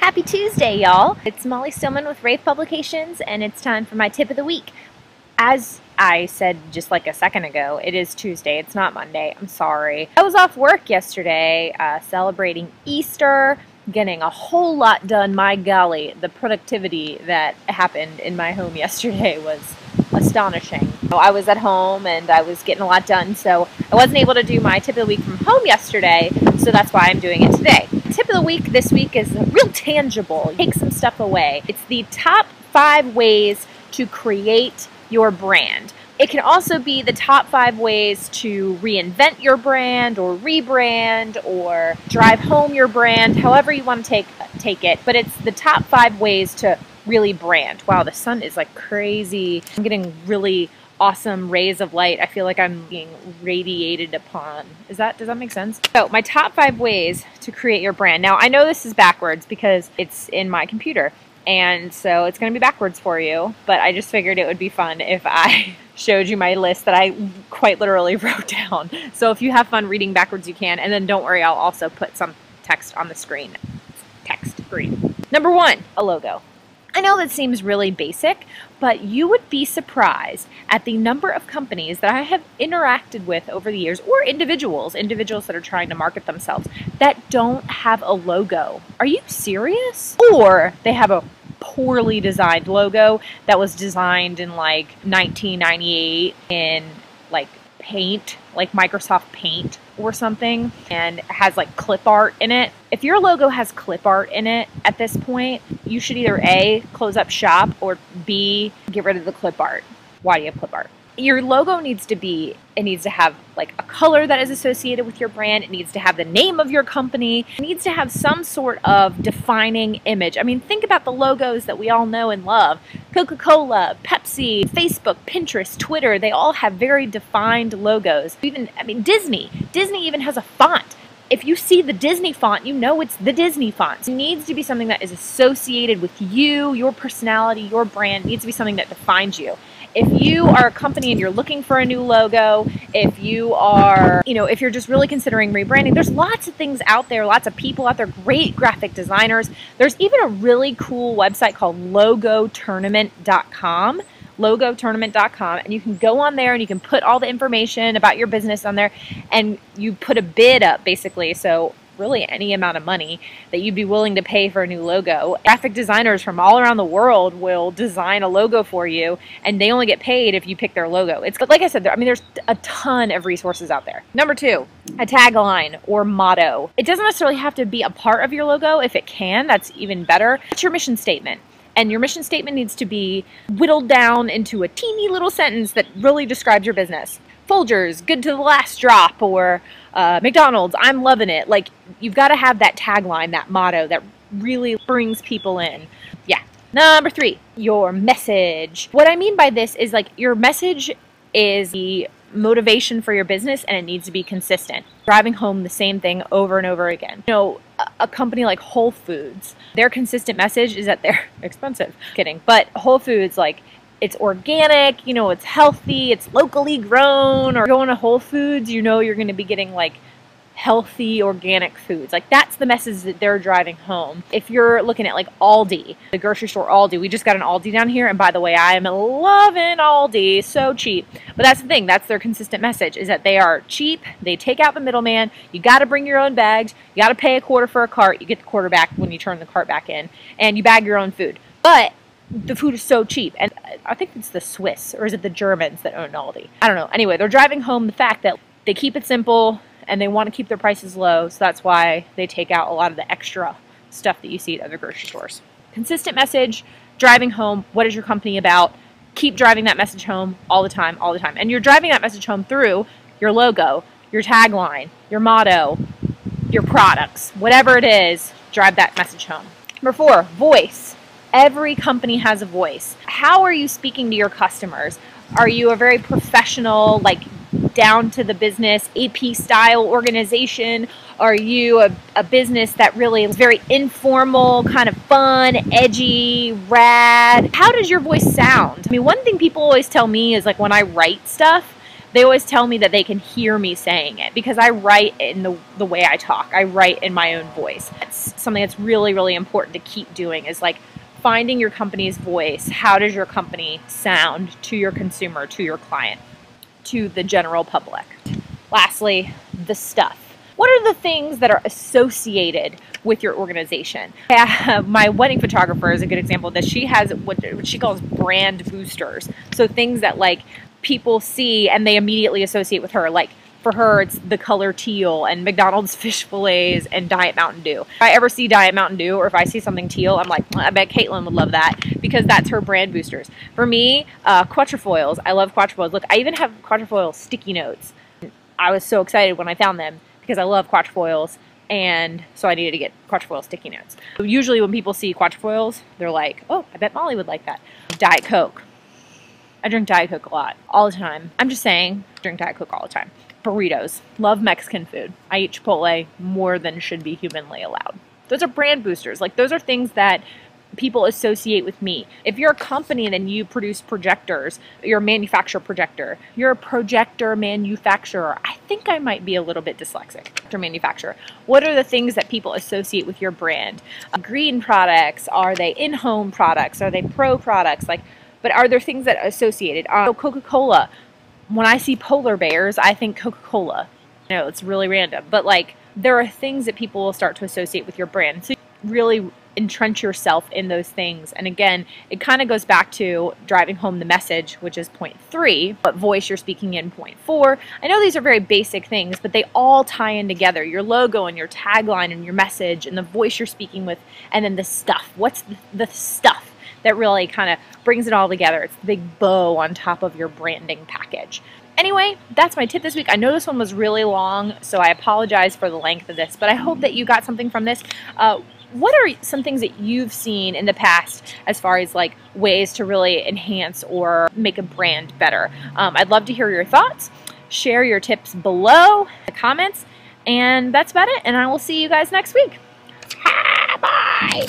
Happy Tuesday, y'all. It's Molly Stillman with Rave Publications, and it's time for my tip of the week. As I said just like a second ago, it is Tuesday. It's not Monday. I'm sorry. I was off work yesterday celebrating Easter, getting a whole lot done. My golly, the productivity that happened in my home yesterday was astonishing. I was at home and I was getting a lot done, so I wasn't able to do my tip of the week from home yesterday, so that's why I'm doing it today. Tip of the week this week is real tangible. Take some stuff away. It's the top 5 ways to create your brand. It can also be the top 5 ways to reinvent your brand or rebrand or drive home your brand, however you want to take it. But it's the top 5 ways to really brand. Wow, the sun is like crazy. I'm getting really awesome rays of light. I feel like I'm being radiated upon. Does that make sense? So my top 5 ways to create your brand. Now I know this is backwards because it's in my computer, and so it's going to be backwards for you, but I just figured it would be fun if I showed you my list that I quite literally wrote down. So if you have fun reading backwards, you can, and then don't worry, I'll also put some text on the screen. Text green. Number 1, a logo. I know that seems really basic, but you would be surprised at the number of companies that I have interacted with over the years, or individuals that are trying to market themselves, that don't have a logo. Are you serious? Or they have a poorly designed logo that was designed in like 1998 in like Paint, like Microsoft Paint or something, and has like clip art in it. If your logo has clip art in it at this point, you should either A, close up shop, or B, get rid of the clip art. Why do you have clip art? Your logo needs to have like a color that is associated with your brand. It needs to have the name of your company. It needs to have some sort of defining image. I mean, think about the logos that we all know and love. Coca-Cola, Pepsi, Facebook, Pinterest, Twitter, they all have very defined logos. Disney even has a font. If you see the Disney font, you know it's the Disney font. It needs to be something that is associated with you, your personality, your brand. It needs to be something that defines you. If you are a company and you're looking for a new logo, if you are, if you're just really considering rebranding, there's lots of things out there, lots of people out there, great graphic designers. There's even a really cool website called logotournament.com. logotournament.com, and you can go on there and you can put all the information about your business on there, and you put a bid up basically, so really any amount of money that you'd be willing to pay for a new logo. Graphic designers from all around the world will design a logo for you, and they only get paid if you pick their logo. It's like I said, there's a ton of resources out there. Number 2, a tagline or motto. It doesn't necessarily have to be a part of your logo. If it can, that's even better. It's your mission statement. And your mission statement needs to be whittled down into a teeny little sentence that really describes your business. Folgers, good to the last drop, or McDonald's, I'm loving it. Like, you've got to have that tagline, that motto that really brings people in. Yeah. Number 3, your message. What I mean by this is, like, your message is the motivation for your business, and it needs to be consistent. Driving home the same thing over and over again. A company like Whole Foods, their consistent message is that they're expensive. Kidding. But Whole Foods, like, it's organic, it's healthy, it's locally grown. Or going to Whole Foods, you're going to be getting like healthy organic foods. Like, that's the message that they're driving home. If you're looking at like Aldi, the grocery store Aldi, we just got an Aldi down here, and by the way, I am loving Aldi, so cheap. But that's the thing, that's their consistent message, is that they are cheap, they take out the middleman, you got to bring your own bags, you got to pay $0.25 for a cart, you get the quarter back when you turn the cart back in, and you bag your own food. But the food is so cheap, and I think it's the Swiss, or is it the Germans that own Aldi? I don't know. Anyway, they're driving home the fact that they keep it simple, and they want to keep their prices low, so that's why they take out a lot of the extra stuff that you see at other grocery stores. Consistent message, driving home, what is your company about? Keep driving that message home all the time, all the time. And you're driving that message home through your logo, your tagline, your motto, your products, whatever it is, drive that message home. Number 4, voice. Every company has a voice. How are you speaking to your customers? Are you a very professional, like down to the business, AP style organization? Are you a business that really is very informal, kind of fun, edgy, rad? How does your voice sound? I mean, one thing people always tell me is, like, when I write stuff, They always tell me that they can hear me saying it because I write in the way I talk. I write in my own voice. It's something that's really, really important to keep doing, is like finding your company's voice. How does your company sound to your consumer, to your client, to the general public? Lastly, the stuff. What are the things that are associated with your organization? My wedding photographer is a good example of this. She has what she calls brand boosters. So things that like people see and they immediately associate with her. Like for her, it's the color teal and McDonald's fish fillets and Diet Mountain Dew. If I ever see Diet Mountain Dew or if I see something teal, I'm like, well, I bet Caitlin would love that, because that's her brand boosters. For me, quatrefoils. I love quatrefoils. Look, I even have quatrefoil sticky notes. I was so excited when I found them, because I love quatrefoils, and so I needed to get quatrefoil sticky notes. Usually when people see quatrefoils, they're like, oh, I bet Molly would like that. Diet Coke. I drink Diet Coke a lot, all the time. I'm just saying, drink Diet Coke all the time. Burritos. Love Mexican food. I eat Chipotle more than should be humanly allowed. Those are brand boosters. Like, those are things that people associate with me. If you're a company, then you produce projectors. You're a manufacturer projector. You're a projector manufacturer. I think I might be a little bit dyslexic. Manufacturer. What are the things that people associate with your brand? Green products? Are they in-home products? Are they pro products? Like, but are there things that are associated? Coca-Cola. When I see polar bears, I think Coca-Cola. I know it's really random, but like, there are things that people will start to associate with your brand. So really entrench yourself in those things. And again, it kind of goes back to driving home the message, which is point 3, what voice you're speaking in, point 4. I know these are very basic things, but they all tie in together. Your logo and your tagline and your message and the voice you're speaking with, and then the stuff. What's the stuff that really kind of brings it all together? It's the big bow on top of your branding package. Anyway, that's my tip this week. I know this one was really long, so I apologize for the length of this, but I hope that you got something from this. What are some things that you've seen in the past as far as like ways to really enhance or make a brand better? I'd love to hear your thoughts. Share your tips below in the comments. And that's about it. And I will see you guys next week. Bye!